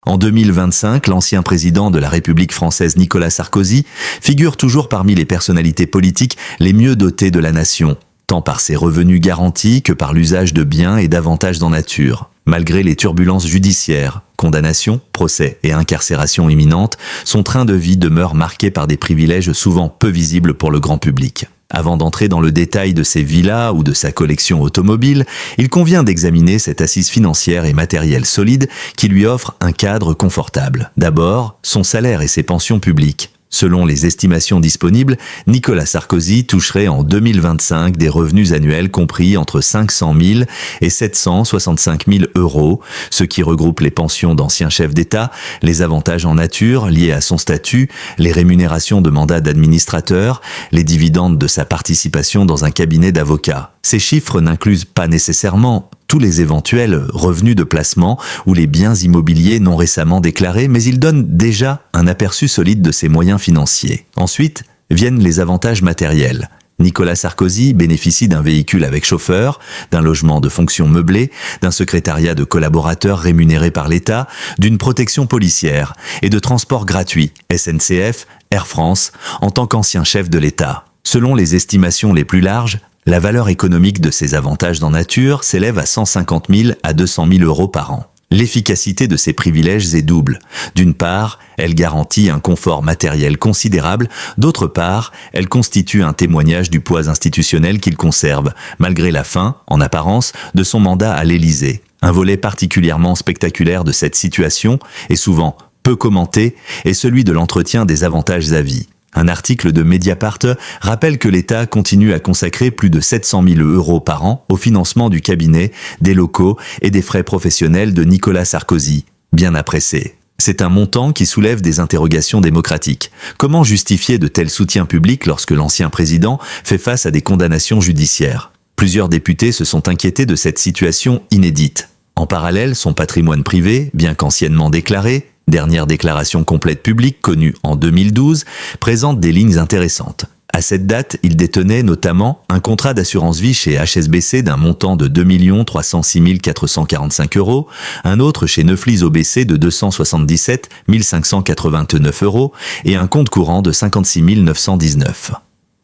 En 2025, l'ancien président de la République française Nicolas Sarkozy figure toujours parmi les personnalités politiques les mieux dotées de la nation, tant par ses revenus garantis que par l'usage de biens et d'avantages en nature. Malgré les turbulences judiciaires, condamnations, procès et incarcération imminente, son train de vie demeure marqué par des privilèges souvent peu visibles pour le grand public. Avant d'entrer dans le détail de ses villas ou de sa collection automobile, il convient d'examiner cette assise financière et matérielle solide qui lui offre un cadre confortable. D'abord, son salaire et ses pensions publiques. Selon les estimations disponibles, Nicolas Sarkozy toucherait en 2025 des revenus annuels compris entre 500 000 et 765 000 euros, ce qui regroupe les pensions d'anciens chefs d'État, les avantages en nature liés à son statut, les rémunérations de mandat d'administrateur, les dividendes de sa participation dans un cabinet d'avocats. Ces chiffres n'incluent pas nécessairement tous les éventuels revenus de placement ou les biens immobiliers non récemment déclarés, mais ils donnent déjà un aperçu solide de ses moyens financiers. Ensuite, viennent les avantages matériels. Nicolas Sarkozy bénéficie d'un véhicule avec chauffeur, d'un logement de fonction meublé, d'un secrétariat de collaborateurs rémunérés par l'État, d'une protection policière et de transports gratuits, SNCF, Air France, en tant qu'ancien chef de l'État. Selon les estimations les plus larges, la valeur économique de ces avantages en nature s'élève à 150 000 à 200 000 euros par an. L'efficacité de ces privilèges est double. D'une part, elle garantit un confort matériel considérable. D'autre part, elle constitue un témoignage du poids institutionnel qu'il conserve, malgré la fin, en apparence, de son mandat à l'Élysée. Un volet particulièrement spectaculaire de cette situation, et souvent peu commenté, est celui de l'entretien des avantages à vie. Un article de Mediapart rappelle que l'État continue à consacrer plus de 700 000 euros par an au financement du cabinet, des locaux et des frais professionnels de Nicolas Sarkozy, bien apprécié. C'est un montant qui soulève des interrogations démocratiques. Comment justifier de tels soutiens publics lorsque l'ancien président fait face à des condamnations judiciaires? Plusieurs députés se sont inquiétés de cette situation inédite. En parallèle, son patrimoine privé, bien qu'anciennement déclaré, dernière déclaration complète publique connue en 2012, présente des lignes intéressantes. À cette date, il détenait notamment un contrat d'assurance vie chez HSBC d'un montant de 2 306 445 euros, un autre chez Neuflis OBC de 277 589 euros et un compte courant de 56 919.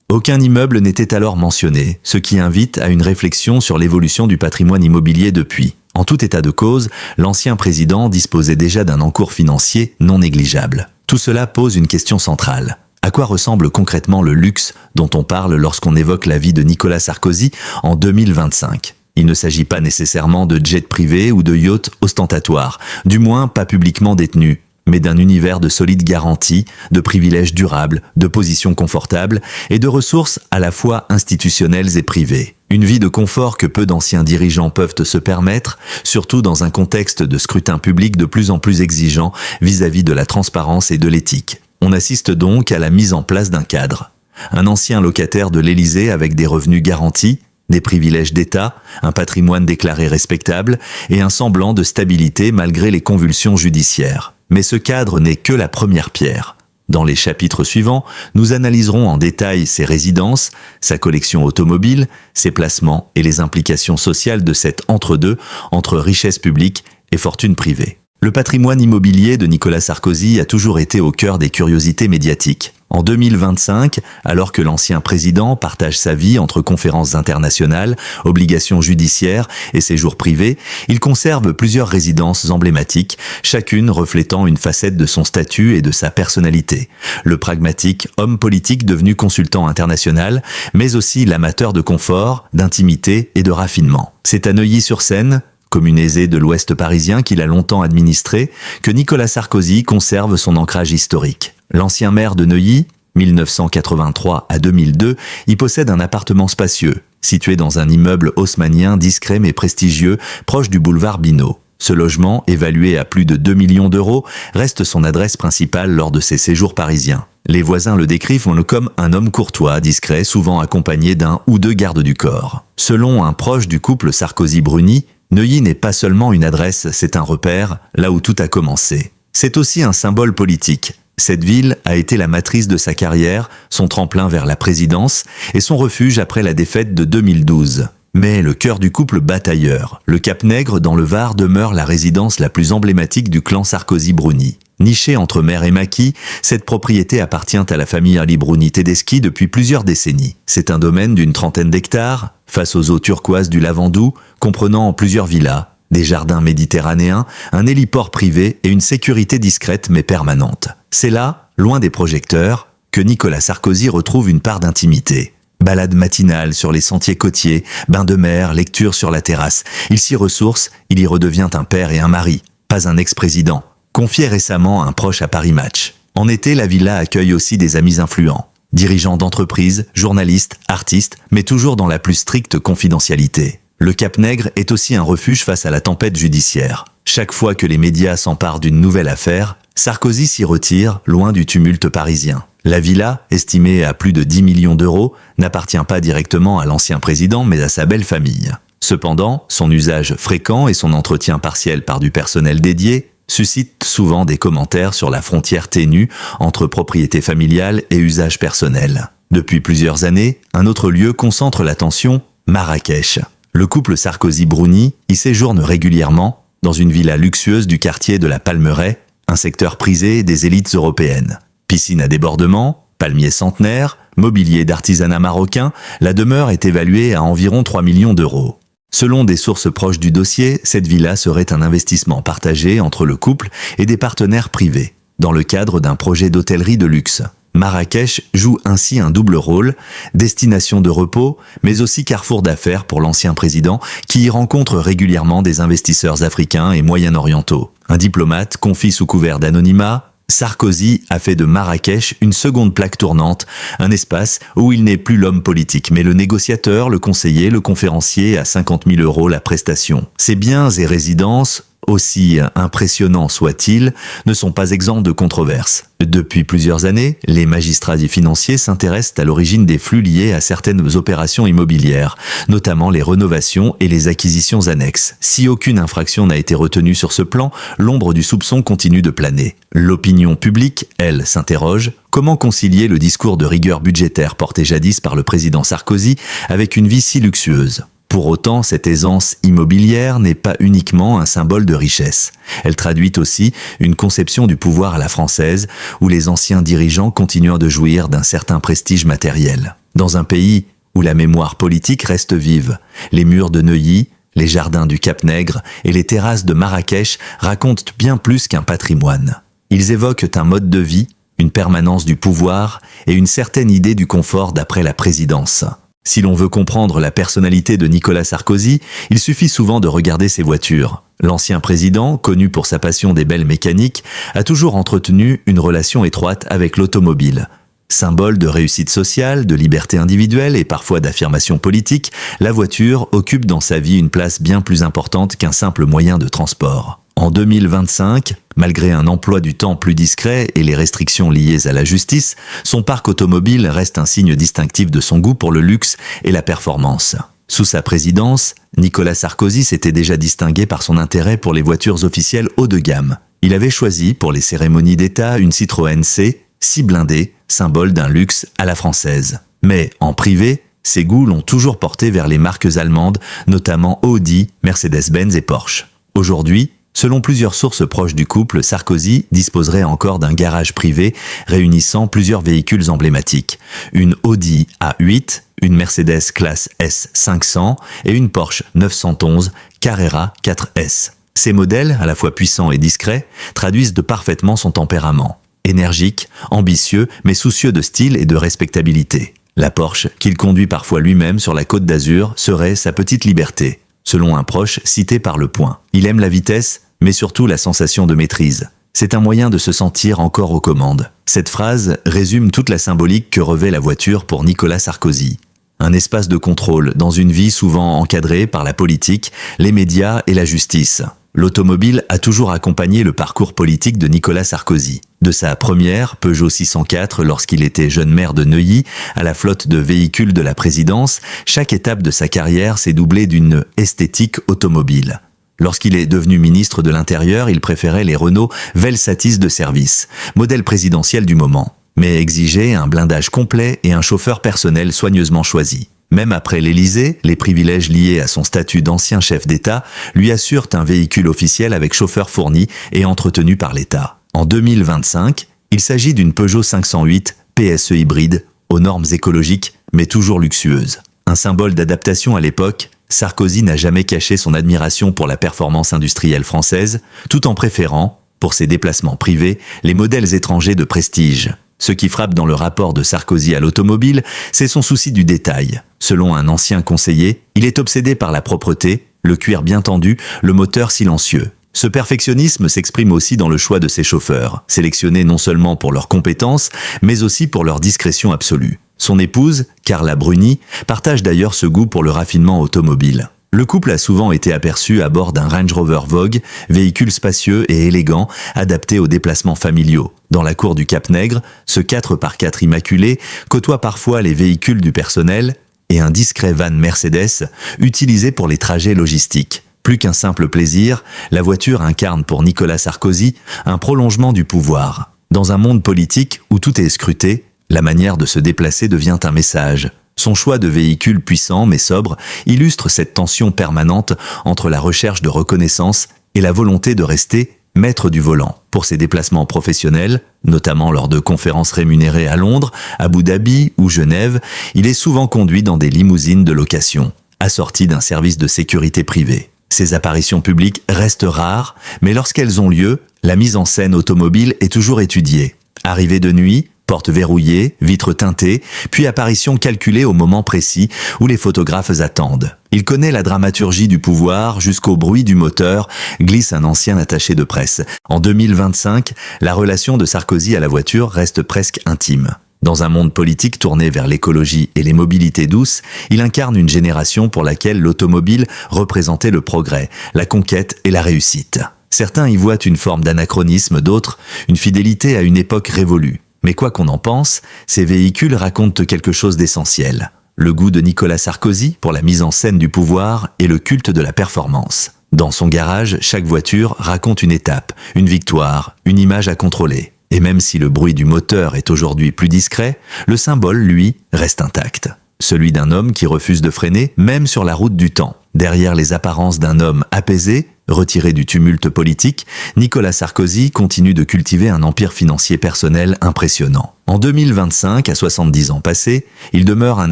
Aucun immeuble n'était alors mentionné, ce qui invite à une réflexion sur l'évolution du patrimoine immobilier depuis. En tout état de cause, l'ancien président disposait déjà d'un encours financier non négligeable. Tout cela pose une question centrale. À quoi ressemble concrètement le luxe dont on parle lorsqu'on évoque la vie de Nicolas Sarkozy en 2025 ? Il ne s'agit pas nécessairement de jets privés ou de yachts ostentatoires, du moins pas publiquement détenus, mais d'un univers de solides garanties, de privilèges durables, de positions confortables et de ressources à la fois institutionnelles et privées. Une vie de confort que peu d'anciens dirigeants peuvent se permettre, surtout dans un contexte de scrutin public de plus en plus exigeant vis-à-vis de la transparence et de l'éthique. On assiste donc à la mise en place d'un cadre. Un ancien locataire de l'Élysée avec des revenus garantis, des privilèges d'État, un patrimoine déclaré respectable et un semblant de stabilité malgré les convulsions judiciaires. Mais ce cadre n'est que la première pierre. Dans les chapitres suivants, nous analyserons en détail ses résidences, sa collection automobile, ses placements et les implications sociales de cet entre-deux entre richesse publique et fortune privée. Le patrimoine immobilier de Nicolas Sarkozy a toujours été au cœur des curiosités médiatiques. En 2025, alors que l'ancien président partage sa vie entre conférences internationales, obligations judiciaires et séjours privés, il conserve plusieurs résidences emblématiques, chacune reflétant une facette de son statut et de sa personnalité. Le pragmatique homme politique devenu consultant international, mais aussi l'amateur de confort, d'intimité et de raffinement. C'est à Neuilly-sur-Seine, commune aisée de l'ouest parisien qu'il a longtemps administré, que Nicolas Sarkozy conserve son ancrage historique. L'ancien maire de Neuilly, 1983 à 2002, y possède un appartement spacieux, situé dans un immeuble haussmannien discret mais prestigieux, proche du boulevard Bineau. Ce logement, évalué à plus de 2 millions d'euros, reste son adresse principale lors de ses séjours parisiens. Les voisins le décrivent comme un homme courtois, discret, souvent accompagné d'un ou deux gardes du corps. Selon un proche du couple Sarkozy-Bruni, Neuilly n'est pas seulement une adresse, c'est un repère, là où tout a commencé. C'est aussi un symbole politique. Cette ville a été la matrice de sa carrière, son tremplin vers la présidence et son refuge après la défaite de 2012. Mais le cœur du couple bat ailleurs. Le Cap-Nègre, dans le Var, demeure la résidence la plus emblématique du clan Sarkozy-Bruni. Nichée entre mer et maquis, cette propriété appartient à la famille Ali Bruni-Tedeschi depuis plusieurs décennies. C'est un domaine d'une trentaine d'hectares, face aux eaux turquoises du Lavandou, comprenant plusieurs villas, des jardins méditerranéens, un héliport privé et une sécurité discrète mais permanente. C'est là, loin des projecteurs, que Nicolas Sarkozy retrouve une part d'intimité. Balade matinale sur les sentiers côtiers, bain de mer, lecture sur la terrasse. Il s'y ressource, il y redevient un père et un mari, pas un ex-président. Confié récemment à un proche à Paris Match. En été, la villa accueille aussi des amis influents. Dirigeants d'entreprises, journalistes, artistes, mais toujours dans la plus stricte confidentialité. Le Cap-Nègre est aussi un refuge face à la tempête judiciaire. Chaque fois que les médias s'emparent d'une nouvelle affaire, Sarkozy s'y retire, loin du tumulte parisien. La villa, estimée à plus de 10 millions d'euros, n'appartient pas directement à l'ancien président, mais à sa belle famille. Cependant, son usage fréquent et son entretien partiel par du personnel dédié suscite souvent des commentaires sur la frontière ténue entre propriété familiale et usage personnel. Depuis plusieurs années, un autre lieu concentre l'attention, Marrakech. Le couple Sarkozy-Bruni y séjourne régulièrement dans une villa luxueuse du quartier de la Palmeraie, un secteur prisé des élites européennes. Piscine à débordement, palmiers centenaires, mobilier d'artisanat marocain, la demeure est évaluée à environ 3 millions d'euros. Selon des sources proches du dossier, cette villa serait un investissement partagé entre le couple et des partenaires privés, dans le cadre d'un projet d'hôtellerie de luxe. Marrakech joue ainsi un double rôle, destination de repos, mais aussi carrefour d'affaires pour l'ancien président qui y rencontre régulièrement des investisseurs africains et moyen-orientaux. Un diplomate confie sous couvert d'anonymat: Sarkozy a fait de Marrakech une seconde plaque tournante, un espace où il n'est plus l'homme politique, mais le négociateur, le conseiller, le conférencier à 50 000 € la prestation. Ces biens et résidences, aussi impressionnants soient-ils, ne sont pas exempts de controverses. Depuis plusieurs années, les magistrats et financiers s'intéressent à l'origine des flux liés à certaines opérations immobilières, notamment les rénovations et les acquisitions annexes. Si aucune infraction n'a été retenue sur ce plan, l'ombre du soupçon continue de planer. L'opinion publique, elle, s'interroge: comment concilier le discours de rigueur budgétaire porté jadis par le président Sarkozy avec une vie si luxueuse? Pour autant, cette aisance immobilière n'est pas uniquement un symbole de richesse. Elle traduit aussi une conception du pouvoir à la française, où les anciens dirigeants continuent de jouir d'un certain prestige matériel. Dans un pays où la mémoire politique reste vive, les murs de Neuilly, les jardins du Cap-Nègre et les terrasses de Marrakech racontent bien plus qu'un patrimoine. Ils évoquent un mode de vie, une permanence du pouvoir et une certaine idée du confort d'après la présidence. Si l'on veut comprendre la personnalité de Nicolas Sarkozy, il suffit souvent de regarder ses voitures. L'ancien président, connu pour sa passion des belles mécaniques, a toujours entretenu une relation étroite avec l'automobile. Symbole de réussite sociale, de liberté individuelle et parfois d'affirmation politique, la voiture occupe dans sa vie une place bien plus importante qu'un simple moyen de transport. En 2025, malgré un emploi du temps plus discret et les restrictions liées à la justice, son parc automobile reste un signe distinctif de son goût pour le luxe et la performance. Sous sa présidence, Nicolas Sarkozy s'était déjà distingué par son intérêt pour les voitures officielles haut de gamme. Il avait choisi pour les cérémonies d'État une Citroën C, 6 blindée, symbole d'un luxe à la française. Mais en privé, ses goûts l'ont toujours porté vers les marques allemandes, notamment Audi, Mercedes-Benz et Porsche. Aujourd'hui, selon plusieurs sources proches du couple, Sarkozy disposerait encore d'un garage privé réunissant plusieurs véhicules emblématiques. Une Audi A8, une Mercedes classe S 500 et une Porsche 911 Carrera 4S. Ces modèles, à la fois puissants et discrets, traduisent parfaitement son tempérament. Énergique, ambitieux, mais soucieux de style et de respectabilité. La Porsche, qu'il conduit parfois lui-même sur la Côte d'Azur, serait sa petite liberté. Selon un proche cité par Le Point. Il aime la vitesse, mais surtout la sensation de maîtrise. C'est un moyen de se sentir encore aux commandes. Cette phrase résume toute la symbolique que revêt la voiture pour Nicolas Sarkozy. Un espace de contrôle dans une vie souvent encadrée par la politique, les médias et la justice. L'automobile a toujours accompagné le parcours politique de Nicolas Sarkozy. De sa première Peugeot 604 lorsqu'il était jeune maire de Neuilly à la flotte de véhicules de la présidence, chaque étape de sa carrière s'est doublée d'une esthétique automobile. Lorsqu'il est devenu ministre de l'Intérieur, il préférait les Renault Velsatis de service, modèle présidentiel du moment, mais exigeait un blindage complet et un chauffeur personnel soigneusement choisi. Même après l'Élysée, les privilèges liés à son statut d'ancien chef d'État lui assurent un véhicule officiel avec chauffeur fourni et entretenu par l'État. En 2025, il s'agit d'une Peugeot 508 PSE hybride, aux normes écologiques, mais toujours luxueuse. Un symbole d'adaptation à l'époque, Sarkozy n'a jamais caché son admiration pour la performance industrielle française, tout en préférant, pour ses déplacements privés, les modèles étrangers de prestige. Ce qui frappe dans le rapport de Sarkozy à l'automobile, c'est son souci du détail. Selon un ancien conseiller, il est obsédé par la propreté, le cuir bien tendu, le moteur silencieux. Ce perfectionnisme s'exprime aussi dans le choix de ses chauffeurs, sélectionnés non seulement pour leurs compétences, mais aussi pour leur discrétion absolue. Son épouse, Carla Bruni, partage d'ailleurs ce goût pour le raffinement automobile. Le couple a souvent été aperçu à bord d'un Range Rover Vogue, véhicule spacieux et élégant, adapté aux déplacements familiaux. Dans la cour du Cap-Nègre, ce 4x4 immaculé côtoie parfois les véhicules du personnel et un discret van Mercedes utilisé pour les trajets logistiques. Plus qu'un simple plaisir, la voiture incarne pour Nicolas Sarkozy un prolongement du pouvoir. Dans un monde politique où tout est scruté, la manière de se déplacer devient un message. Son choix de véhicule puissant mais sobre illustre cette tension permanente entre la recherche de reconnaissance et la volonté de rester maître du volant. Pour ses déplacements professionnels, notamment lors de conférences rémunérées à Londres, Abu Dhabi ou Genève, il est souvent conduit dans des limousines de location, assorties d'un service de sécurité privé. Ces apparitions publiques restent rares, mais lorsqu'elles ont lieu, la mise en scène automobile est toujours étudiée. Arrivée de nuit, portes verrouillées, vitres teintées, puis apparition calculée au moment précis où les photographes attendent. Il connaît la dramaturgie du pouvoir jusqu'au bruit du moteur, glisse un ancien attaché de presse. En 2025, la relation de Sarkozy à la voiture reste presque intime. Dans un monde politique tourné vers l'écologie et les mobilités douces, il incarne une génération pour laquelle l'automobile représentait le progrès, la conquête et la réussite. Certains y voient une forme d'anachronisme, d'autres une fidélité à une époque révolue. Mais quoi qu'on en pense, ces véhicules racontent quelque chose d'essentiel. Le goût de Nicolas Sarkozy pour la mise en scène du pouvoir et le culte de la performance. Dans son garage, chaque voiture raconte une étape, une victoire, une image à contrôler. Et même si le bruit du moteur est aujourd'hui plus discret, le symbole, lui, reste intact. Celui d'un homme qui refuse de freiner, même sur la route du temps. Derrière les apparences d'un homme apaisé, retiré du tumulte politique, Nicolas Sarkozy continue de cultiver un empire financier personnel impressionnant. En 2025, à 70 ans passés, il demeure un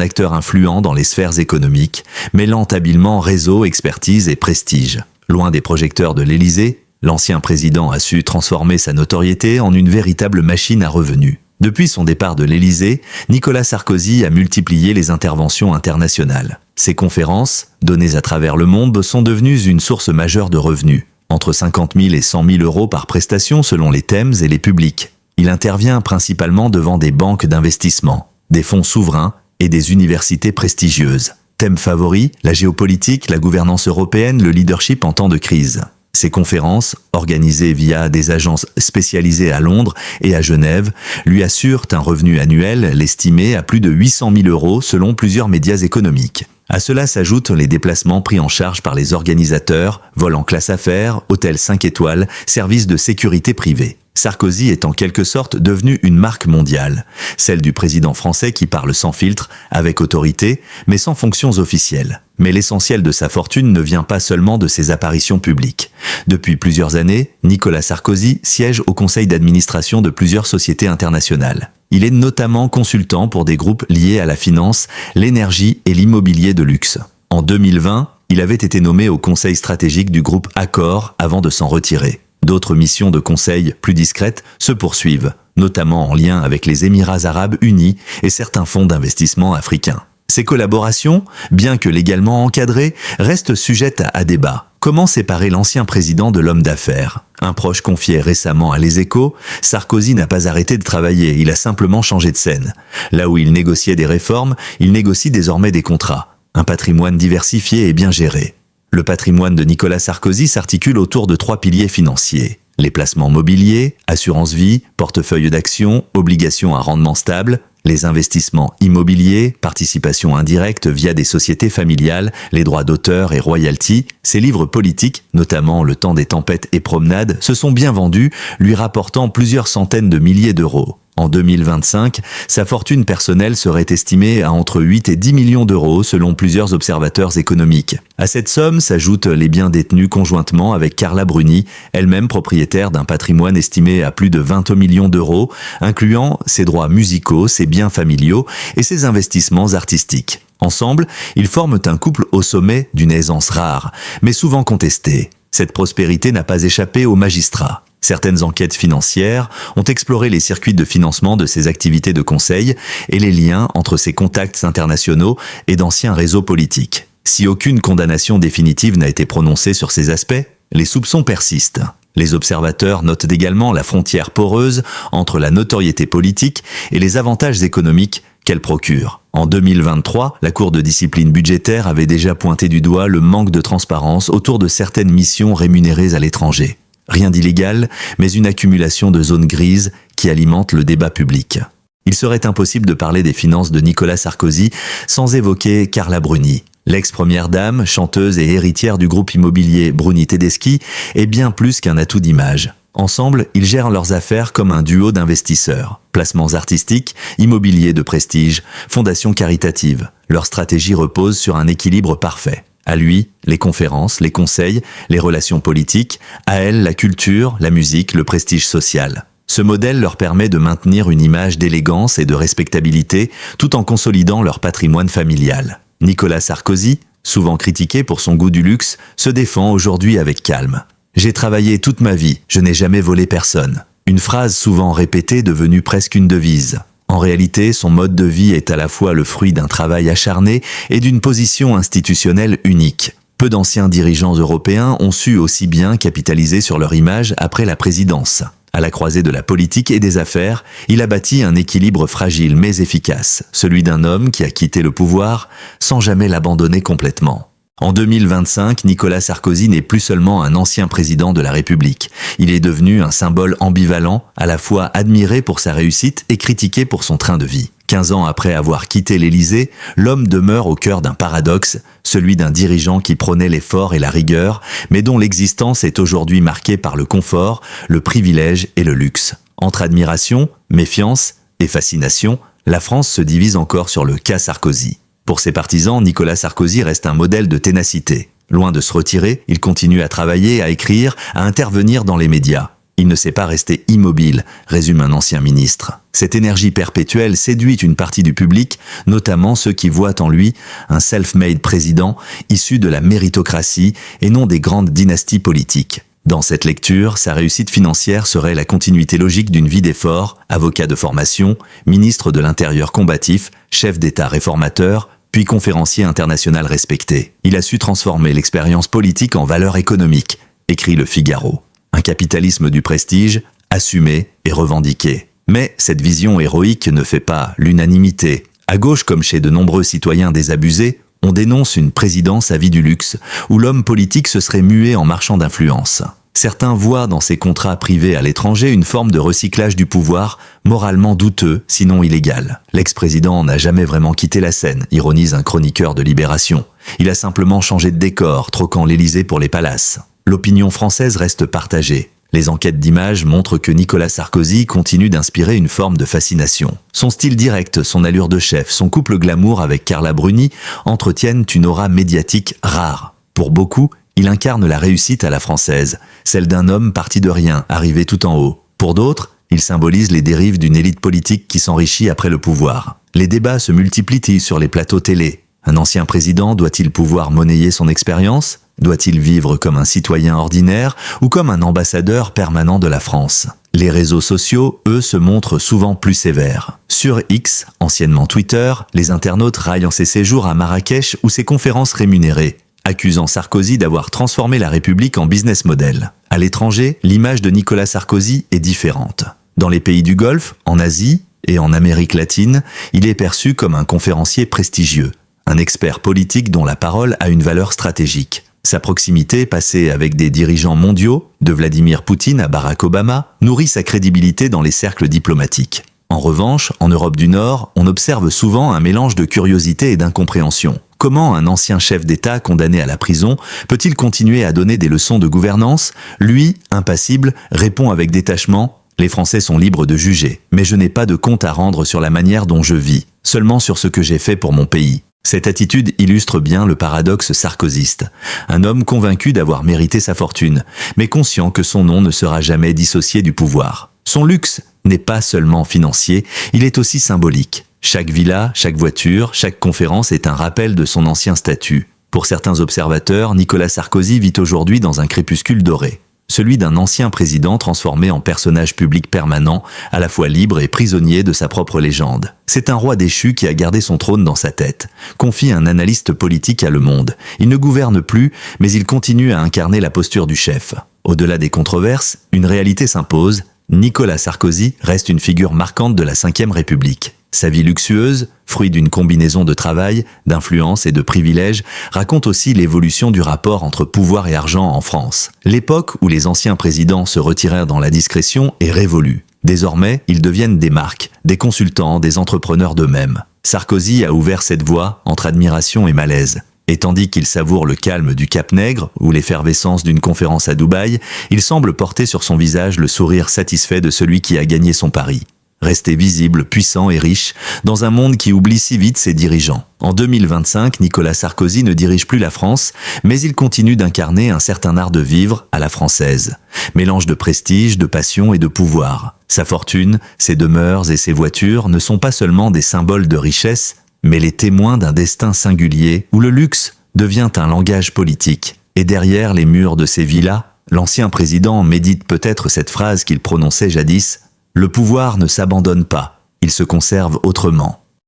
acteur influent dans les sphères économiques, mêlant habilement réseau, expertise et prestige. Loin des projecteurs de l'Élysée, l'ancien président a su transformer sa notoriété en une véritable machine à revenus. Depuis son départ de l'Élysée, Nicolas Sarkozy a multiplié les interventions internationales. Ses conférences, données à travers le monde, sont devenues une source majeure de revenus, entre 50 000 et 100 000 euros par prestation selon les thèmes et les publics. Il intervient principalement devant des banques d'investissement, des fonds souverains et des universités prestigieuses. Thème favori, la géopolitique, la gouvernance européenne, le leadership en temps de crise. Ces conférences, organisées via des agences spécialisées à Londres et à Genève, lui assurent un revenu annuel, l'estimé à plus de 800 000 euros selon plusieurs médias économiques. À cela s'ajoutent les déplacements pris en charge par les organisateurs, vols en classe affaires, hôtels 5 étoiles, services de sécurité privés. Sarkozy est en quelque sorte devenu une marque mondiale, celle du président français qui parle sans filtre, avec autorité, mais sans fonctions officielles. Mais l'essentiel de sa fortune ne vient pas seulement de ses apparitions publiques. Depuis plusieurs années, Nicolas Sarkozy siège au conseil d'administration de plusieurs sociétés internationales. Il est notamment consultant pour des groupes liés à la finance, l'énergie et l'immobilier de luxe. En 2020, il avait été nommé au conseil stratégique du groupe Accor avant de s'en retirer. D'autres missions de conseil plus discrètes se poursuivent, notamment en lien avec les Émirats arabes unis et certains fonds d'investissement africains. Ces collaborations, bien que légalement encadrées, restent sujettes à débat. Comment séparer l'ancien président de l'homme d'affaires ? Un proche confiait récemment à Les Échos, Sarkozy n'a pas arrêté de travailler, il a simplement changé de scène. Là où il négociait des réformes, il négocie désormais des contrats. Un patrimoine diversifié et bien géré. Le patrimoine de Nicolas Sarkozy s'articule autour de 3 piliers financiers. Les placements mobiliers, assurance vie, portefeuille d'actions, obligations à rendement stable, les investissements immobiliers, participation indirecte via des sociétés familiales, les droits d'auteur et royalties. Ses livres politiques, notamment Le temps des tempêtes et promenades, se sont bien vendus, lui rapportant plusieurs centaines de milliers d'euros. En 2025, sa fortune personnelle serait estimée à entre 8 et 10 millions d'euros selon plusieurs observateurs économiques. À cette somme s'ajoutent les biens détenus conjointement avec Carla Bruni, elle-même propriétaire d'un patrimoine estimé à plus de 20 millions d'euros, incluant ses droits musicaux, ses biens familiaux et ses investissements artistiques. Ensemble, ils forment un couple au sommet d'une aisance rare, mais souvent contestée. Cette prospérité n'a pas échappé aux magistrats. Certaines enquêtes financières ont exploré les circuits de financement de ses activités de conseil et les liens entre ses contacts internationaux et d'anciens réseaux politiques. Si aucune condamnation définitive n'a été prononcée sur ces aspects, les soupçons persistent. Les observateurs notent également la frontière poreuse entre la notoriété politique et les avantages économiques qu'elle procure. En 2023, la Cour de discipline budgétaire avait déjà pointé du doigt le manque de transparence autour de certaines missions rémunérées à l'étranger. Rien d'illégal, mais une accumulation de zones grises qui alimente le débat public. Il serait impossible de parler des finances de Nicolas Sarkozy sans évoquer Carla Bruni. L'ex-première dame, chanteuse et héritière du groupe immobilier Bruni Tedeschi, est bien plus qu'un atout d'image. Ensemble, ils gèrent leurs affaires comme un duo d'investisseurs. Placements artistiques, immobilier de prestige, fondations caritatives. Leur stratégie repose sur un équilibre parfait. À lui, les conférences, les conseils, les relations politiques, à elle, la culture, la musique, le prestige social. Ce modèle leur permet de maintenir une image d'élégance et de respectabilité tout en consolidant leur patrimoine familial. Nicolas Sarkozy, souvent critiqué pour son goût du luxe, se défend aujourd'hui avec calme. « J'ai travaillé toute ma vie, je n'ai jamais volé personne ». Une phrase souvent répétée devenue presque une devise. En réalité, son mode de vie est à la fois le fruit d'un travail acharné et d'une position institutionnelle unique. Peu d'anciens dirigeants européens ont su aussi bien capitaliser sur leur image après la présidence. À la croisée de la politique et des affaires, il a bâti un équilibre fragile mais efficace, celui d'un homme qui a quitté le pouvoir sans jamais l'abandonner complètement. En 2025, Nicolas Sarkozy n'est plus seulement un ancien président de la République. Il est devenu un symbole ambivalent, à la fois admiré pour sa réussite et critiqué pour son train de vie. 15 ans après avoir quitté l'Élysée, l'homme demeure au cœur d'un paradoxe, celui d'un dirigeant qui prônait l'effort et la rigueur, mais dont l'existence est aujourd'hui marquée par le confort, le privilège et le luxe. Entre admiration, méfiance et fascination, la France se divise encore sur le cas Sarkozy. Pour ses partisans, Nicolas Sarkozy reste un modèle de ténacité. Loin de se retirer, il continue à travailler, à écrire, à intervenir dans les médias. Il ne s'est pas resté immobile, résume un ancien ministre. Cette énergie perpétuelle séduit une partie du public, notamment ceux qui voient en lui un self-made président issu de la méritocratie et non des grandes dynasties politiques. Dans cette lecture, sa réussite financière serait la continuité logique d'une vie d'effort, avocat de formation, ministre de l'Intérieur combatif, chef d'État réformateur, puis conférencier international respecté. Il a su transformer l'expérience politique en valeur économique, écrit Le Figaro. Un capitalisme du prestige, assumé et revendiqué. Mais cette vision héroïque ne fait pas l'unanimité. À gauche comme chez de nombreux citoyens désabusés, on dénonce une présidence à vie du luxe, où l'homme politique se serait mué en marchand d'influence. Certains voient dans ces contrats privés à l'étranger une forme de recyclage du pouvoir, moralement douteux, sinon illégal. L'ex-président n'a jamais vraiment quitté la scène, ironise un chroniqueur de Libération. Il a simplement changé de décor, troquant l'Élysée pour les palaces. L'opinion française reste partagée. Les enquêtes d'images montrent que Nicolas Sarkozy continue d'inspirer une forme de fascination. Son style direct, son allure de chef, son couple glamour avec Carla Bruni entretiennent une aura médiatique rare. Pour beaucoup, il incarne la réussite à la française, celle d'un homme parti de rien, arrivé tout en haut. Pour d'autres, il symbolise les dérives d'une élite politique qui s'enrichit après le pouvoir. Les débats se multiplient sur les plateaux télé. Un ancien président doit-il pouvoir monnayer son expérience ? Doit-il vivre comme un citoyen ordinaire ou comme un ambassadeur permanent de la France ? Les réseaux sociaux, eux, se montrent souvent plus sévères. Sur X, anciennement Twitter, les internautes raillent ses séjours à Marrakech ou ses conférences rémunérées, accusant Sarkozy d'avoir transformé la République en business model. À l'étranger, l'image de Nicolas Sarkozy est différente. Dans les pays du Golfe, en Asie et en Amérique latine, il est perçu comme un conférencier prestigieux, un expert politique dont la parole a une valeur stratégique. Sa proximité, passée avec des dirigeants mondiaux, de Vladimir Poutine à Barack Obama, nourrit sa crédibilité dans les cercles diplomatiques. En revanche, en Europe du Nord, on observe souvent un mélange de curiosité et d'incompréhension. Comment un ancien chef d'État condamné à la prison peut-il continuer à donner des leçons de gouvernance ? Lui, impassible, répond avec détachement « Les Français sont libres de juger, mais je n'ai pas de compte à rendre sur la manière dont je vis, seulement sur ce que j'ai fait pour mon pays. Cette attitude illustre bien le paradoxe sarkozyste. Un homme convaincu d'avoir mérité sa fortune, mais conscient que son nom ne sera jamais dissocié du pouvoir. Son luxe n'est pas seulement financier, il est aussi symbolique. Chaque villa, chaque voiture, chaque conférence est un rappel de son ancien statut. Pour certains observateurs, Nicolas Sarkozy vit aujourd'hui dans un crépuscule doré. Celui d'un ancien président transformé en personnage public permanent, à la fois libre et prisonnier de sa propre légende. C'est un roi déchu qui a gardé son trône dans sa tête, confie un analyste politique à Le Monde. Il ne gouverne plus, mais il continue à incarner la posture du chef. Au-delà des controverses, une réalité s'impose. Nicolas Sarkozy reste une figure marquante de la Ve République. Sa vie luxueuse, fruit d'une combinaison de travail, d'influence et de privilèges, raconte aussi l'évolution du rapport entre pouvoir et argent en France. L'époque où les anciens présidents se retirèrent dans la discrétion est révolue. Désormais, ils deviennent des marques, des consultants, des entrepreneurs d'eux-mêmes. Sarkozy a ouvert cette voie entre admiration et malaise. Et tandis qu'il savoure le calme du Cap-Nègre ou l'effervescence d'une conférence à Dubaï, il semble porter sur son visage le sourire satisfait de celui qui a gagné son pari. Rester visible, puissant et riche, dans un monde qui oublie si vite ses dirigeants. En 2025, Nicolas Sarkozy ne dirige plus la France, mais il continue d'incarner un certain art de vivre à la française. Mélange de prestige, de passion et de pouvoir. Sa fortune, ses demeures et ses voitures ne sont pas seulement des symboles de richesse, mais les témoins d'un destin singulier où le luxe devient un langage politique. Et derrière les murs de ces villas, l'ancien président médite peut-être cette phrase qu'il prononçait jadis: « Le pouvoir ne s'abandonne pas, il se conserve autrement ».